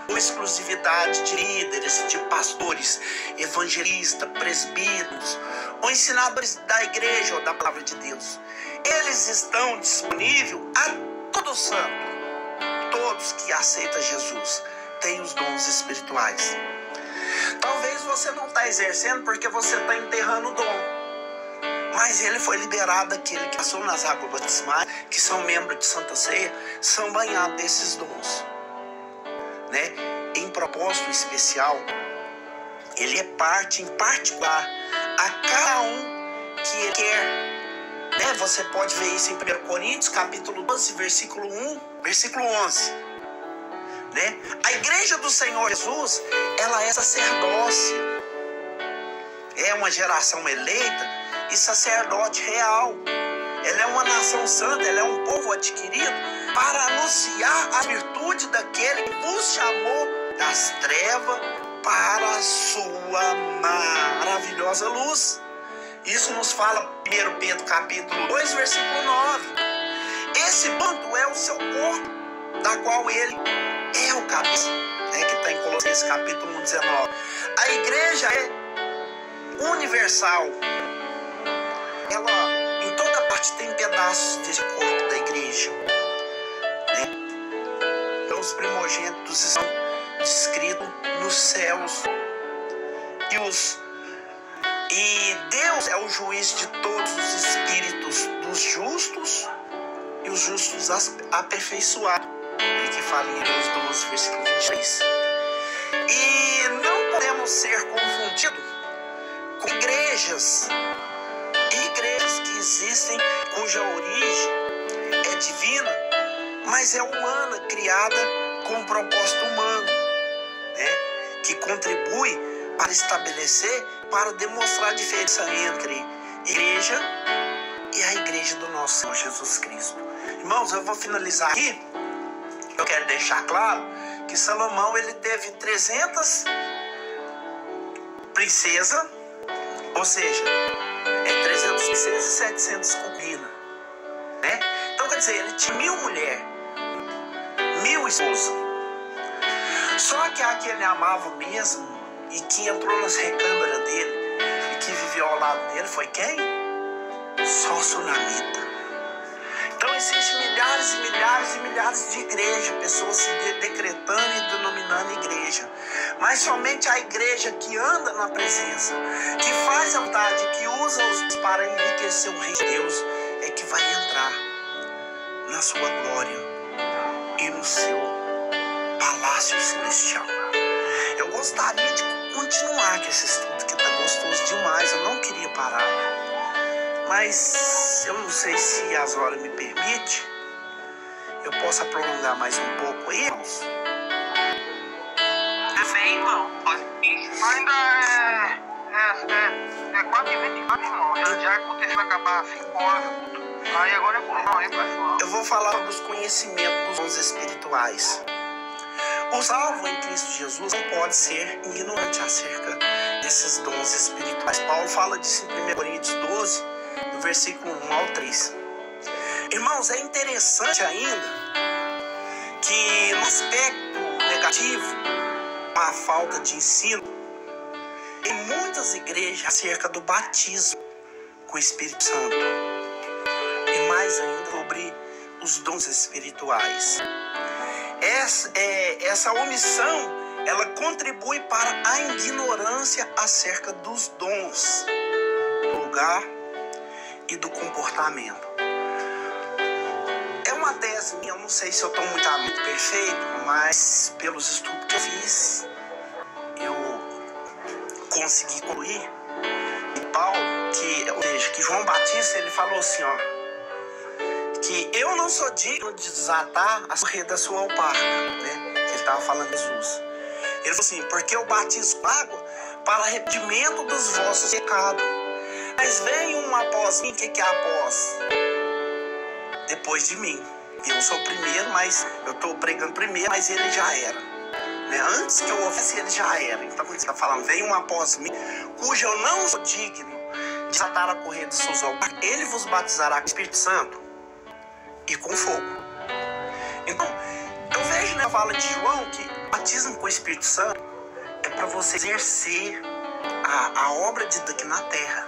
ou exclusividade de líderes, de pastores, evangelistas, presbíteros ou ensinadores da igreja ou da palavra de Deus. Eles estão disponíveis a todo santo. Todos que aceitam Jesus têm os dons espirituais. Talvez você não está exercendo porque você está enterrando o dom, mas ele foi liberado daquele que passou nas águas batismais, que são membros de Santa Ceia, são banhados desses dons, né? Em propósito especial, ele é parte em particular a cada um que ele quer, né? Você pode ver isso em 1 Coríntios capítulo 12, versículo 1, versículo 11, né? A igreja do Senhor Jesus, ela é sacerdócia, é uma geração eleita e sacerdote real. Ela é uma nação santa, ela é um povo adquirido para anunciar a virtude daquele que vos chamou das trevas para a sua maravilhosa luz. Isso nos fala 1 Pedro capítulo 2, versículo 9. Esse manto é o seu corpo, da qual ele é o cabeça, né, que está em Colossenses capítulo 1, 19. A igreja é universal. Ela, em toda parte, tem pedaços desse corpo da igreja, né? Então, os primogênitos estão descritos nos céus. E Deus é o juiz de todos os espíritos dos justos e os justos aperfeiçoados. Ele que fala em Hebreus 12, versículo 23. E não podemos ser confundidos com igrejas que existem, cuja origem é divina, mas é humana, criada com um propósito humano, né? Que contribui para estabelecer, para demonstrar a diferença entre igreja e a igreja do nosso Senhor Jesus Cristo. Irmãos, eu vou finalizar aqui. Eu quero deixar claro que Salomão ele teve 300 princesas, ou seja, é 300 princesas e 700 concubinas, né? Então quer dizer, ele tinha 1000 mulheres, 1000 esposas. Só que a que ele amava mesmo e que entrou nas recâmaras dele e que viveu ao lado dele foi quem? Só Sunamita. Então existem milhares e milhares e milhares de igrejas, pessoas se decretando e denominando igreja. Mas somente a igreja que anda na presença, que faz a vontade, que usa os para enriquecer o reino de Deus, é que vai entrar na sua glória e no seu palácio celestial. Eu gostaria de continuar com esse estudo que está gostoso demais, eu não queria parar. Mas eu não sei se as horas me permitem. Eu posso prolongar mais um pouco aí, irmãos? Sim, irmão. Ainda é 4h24, irmão. Já aconteceu acabar 5 horas. Aí agora é bom, irmão. Aí, pessoal. Eu vou falar dos conhecimentos dos dons espirituais. O salvo em Cristo Jesus não pode ser ignorante acerca desses dons espirituais. Paulo fala disso em 1 Coríntios 12, do versículo 1 ao 3. Irmãos, é interessante ainda que no aspecto negativo, a falta de ensino, em muitas igrejas acerca do batismo com o Espírito Santo e mais ainda sobre os dons espirituais. Essa omissão, ela contribui para a ignorância acerca dos dons, do lugar e do comportamento. É uma tese minha, eu não sei se eu estou muito perfeito, mas pelos estudos que eu fiz, eu consegui concluir. E Paulo, que João Batista, ele falou assim, que eu não sou digno de desatar a correia da sua alparca, né? Ele estava falando de Jesus. Ele falou assim, porque eu batizo com água para arrependimento dos vossos pecados. Mas vem um após mim, o que é após? Depois de mim. Eu sou o primeiro, mas eu estou pregando primeiro, mas ele já era. Né? Antes que eu ouvisse, ele já era. Então, quando ele está falando, vem um após mim, cujo eu não sou digno de desatar a correia dos seus alparcas, ele vos batizará com o Espírito Santo e com fogo. Então, eu vejo na fala de João que o batismo com o Espírito Santo é para você exercer a obra de Deus aqui na terra.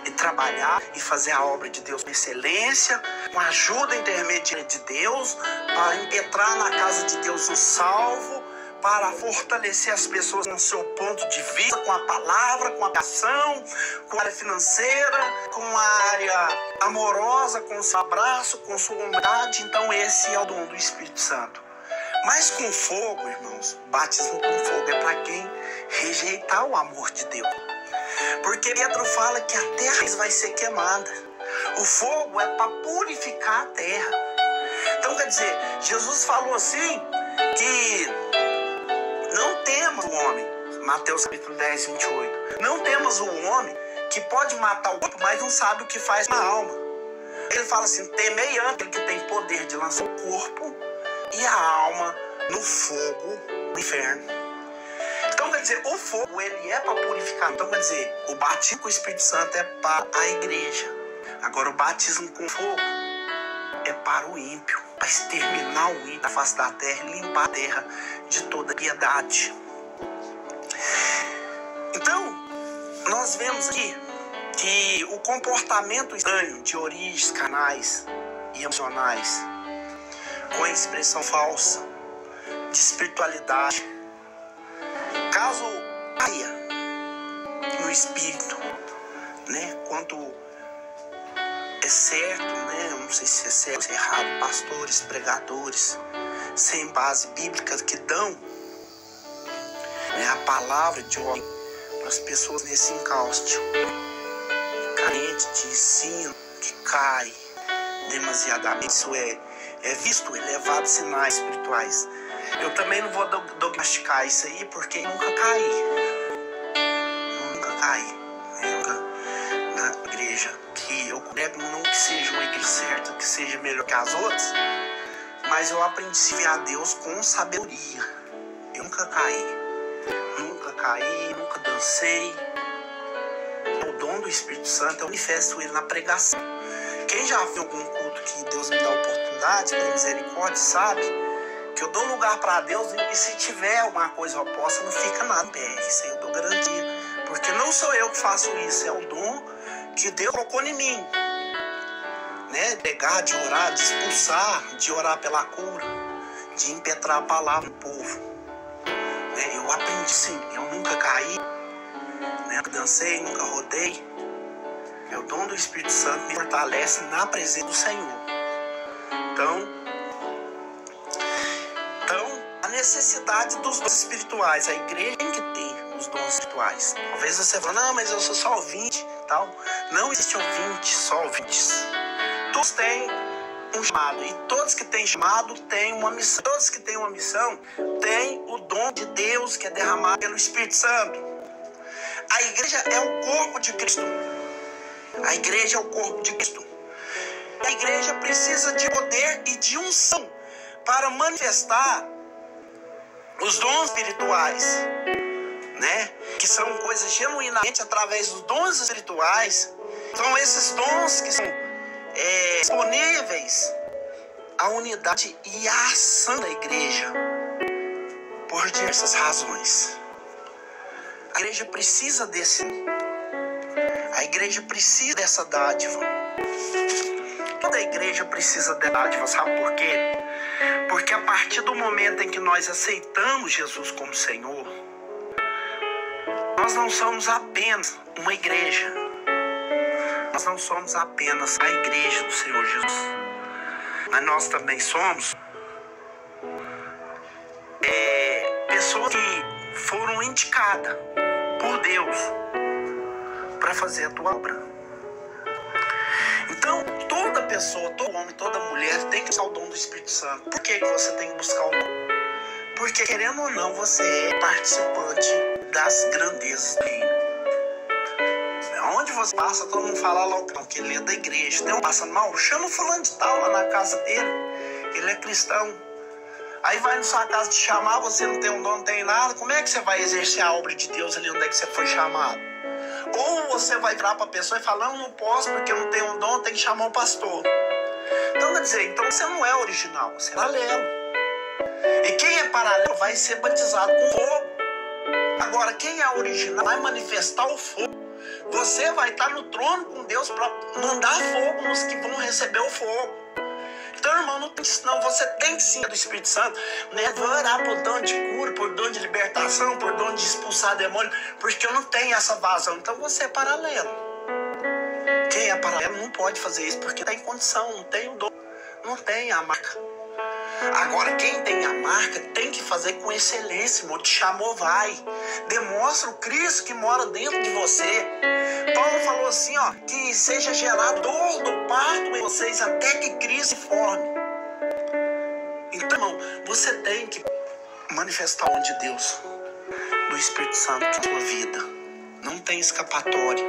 E trabalhar e fazer a obra de Deus com excelência, com a ajuda intermediária de Deus, para impetrar na casa de Deus o salvo, para fortalecer as pessoas no seu ponto de vista, com a palavra, com a ação, com a área financeira, com a área amorosa, com o seu abraço, com sua humildade. Então esse é o dom do Espírito Santo. Mas com fogo, irmãos, batismo com fogo é para quem rejeitar o amor de Deus. Porque Pedro fala que a terra vai ser queimada. O fogo é para purificar a terra. Então quer dizer, Jesus falou assim que não temos o homem, Mateus capítulo 10, 28. Não temos o homem que pode matar o corpo, mas não sabe o que faz na alma. Ele fala assim, temei aquele que tem poder de lançar o corpo e a alma no fogo do inferno. Então, quer dizer, o fogo, ele é para purificar. Então, quer dizer, o batismo com o Espírito Santo é para a igreja. Agora, o batismo com fogo é para o ímpio, para exterminar o ímpio da face da terra e limpar a terra de toda piedade. Então, nós vemos aqui que o comportamento estranho de origens carnais e emocionais, com a expressão falsa de espiritualidade, caso caia no espírito, né, quanto é certo, né, eu não sei se é certo, se é errado, pastores, pregadores, sem base bíblica, que dão, né, a palavra de ordem para as pessoas nesse encauste, carente de ensino, que cai demasiadamente. Isso é visto, é levado sinais espirituais. Eu também não vou dogmasticar isso aí, porque eu nunca caí. Na igreja que eu prego, não que seja uma igreja certa, que seja melhor que as outras, mas eu aprendi a servir a Deus com sabedoria. Eu nunca caí, nunca dancei. Eu dom do Espírito Santo, eu manifesto ele na pregação. Quem já viu algum culto que Deus me dá oportunidade, tem misericórdia, sabe que eu dou lugar para Deus, e se tiver alguma coisa oposta, não fica nada em pé. Isso aí eu dou garantia. Porque não sou eu que faço isso, é o dom que Deus colocou em mim. Né? Pregar, de orar, de expulsar, de orar pela cura, de impetrar a palavra do povo. Né? Eu aprendi sim, eu nunca caí, né? Dancei, nunca rodei. O dom do Espírito Santo me fortalece na presença do Senhor. Então, a necessidade dos dons espirituais, a igreja tem que ter os dons espirituais. Talvez você fale, não, mas eu sou só ouvinte, tal. Não existe ouvinte, só ouvintes. Todos têm um chamado, e todos que têm chamado têm uma missão. Todos que têm uma missão têm o dom de Deus que é derramado pelo Espírito Santo. A igreja é o corpo de Cristo. A igreja é o corpo de Cristo. A igreja precisa de poder e de unção para manifestar os dons espirituais, né? Que são coisas genuinamente através dos dons espirituais. São esses dons que são disponíveis à unidade e à ação da igreja por diversas razões. A igreja precisa desse. A igreja precisa dessa dádiva. Toda igreja precisa da dádiva, sabe por quê? Porque a partir do momento em que nós aceitamos Jesus como Senhor, nós não somos apenas uma igreja. Nós não somos apenas a igreja do Senhor Jesus. Mas nós também somos pessoas que foram indicadas por Deus para fazer a tua obra. Então, toda pessoa, todo homem, toda mulher tem que buscar o dom do Espírito Santo. Por que você tem que buscar o dom? Porque, querendo ou não, você é participante das grandezas do reino. Onde você passa, todo mundo fala logo que ele é da igreja. Tem um passando mal, chama o fulano de tal lá na casa dele. Ele é cristão. Aí vai na sua casa te chamar, você não tem um dom, não tem nada. Como é que você vai exercer a obra de Deus ali onde é que você foi chamado? Ou você vai virar para a pessoa e falar, não posso porque eu não tenho um dom, tem que chamar o pastor. Então, quer dizer, então você não é original, você é paralelo. E quem é paralelo vai ser batizado com fogo. Agora, quem é original vai manifestar o fogo. Você vai estar no trono com Deus para mandar fogo nos que vão receber o fogo. Então, irmão, não tem não, você tem que sim do Espírito Santo, né? Vou orar por dom de cura, por dom de libertação, por dom de expulsar demônio, porque eu não tenho essa vazão. Então você é paralelo. Quem é paralelo não pode fazer isso, porque tem condição, não tem o dom, não tem a marca. Agora, quem tem a marca tem que fazer com excelência, irmão. Te chamou, vai. Demonstra o Cristo que mora dentro de você. Paulo falou assim, ó, que seja gerado todo parto em vocês até que Cristo se forme. Então, irmão, você tem que manifestar o dom de Deus, do Espírito Santo na sua vida. Não tem escapatória.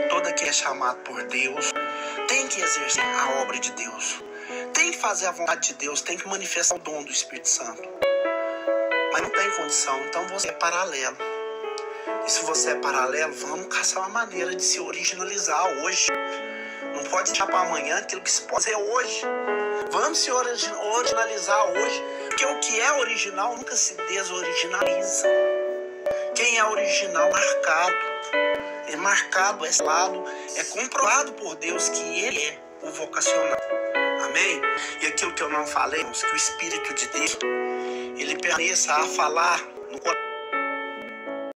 Todo aquele que é chamado por Deus tem que exercer a obra de Deus. Tem que fazer a vontade de Deus, tem que manifestar o dom do Espírito Santo. Mas não tem condição, então você é paralelo. E se você é paralelo, vamos caçar uma maneira de se originalizar hoje. Não pode deixar para amanhã aquilo que se pode fazer hoje. Vamos se originalizar hoje, porque o que é original nunca se desoriginaliza. Quem é original, é marcado, é selado, é comprovado por Deus que ele é o vocacional. Amém? E aquilo que eu não falei, que o Espírito de Deus, ele permaneça a falar no coração.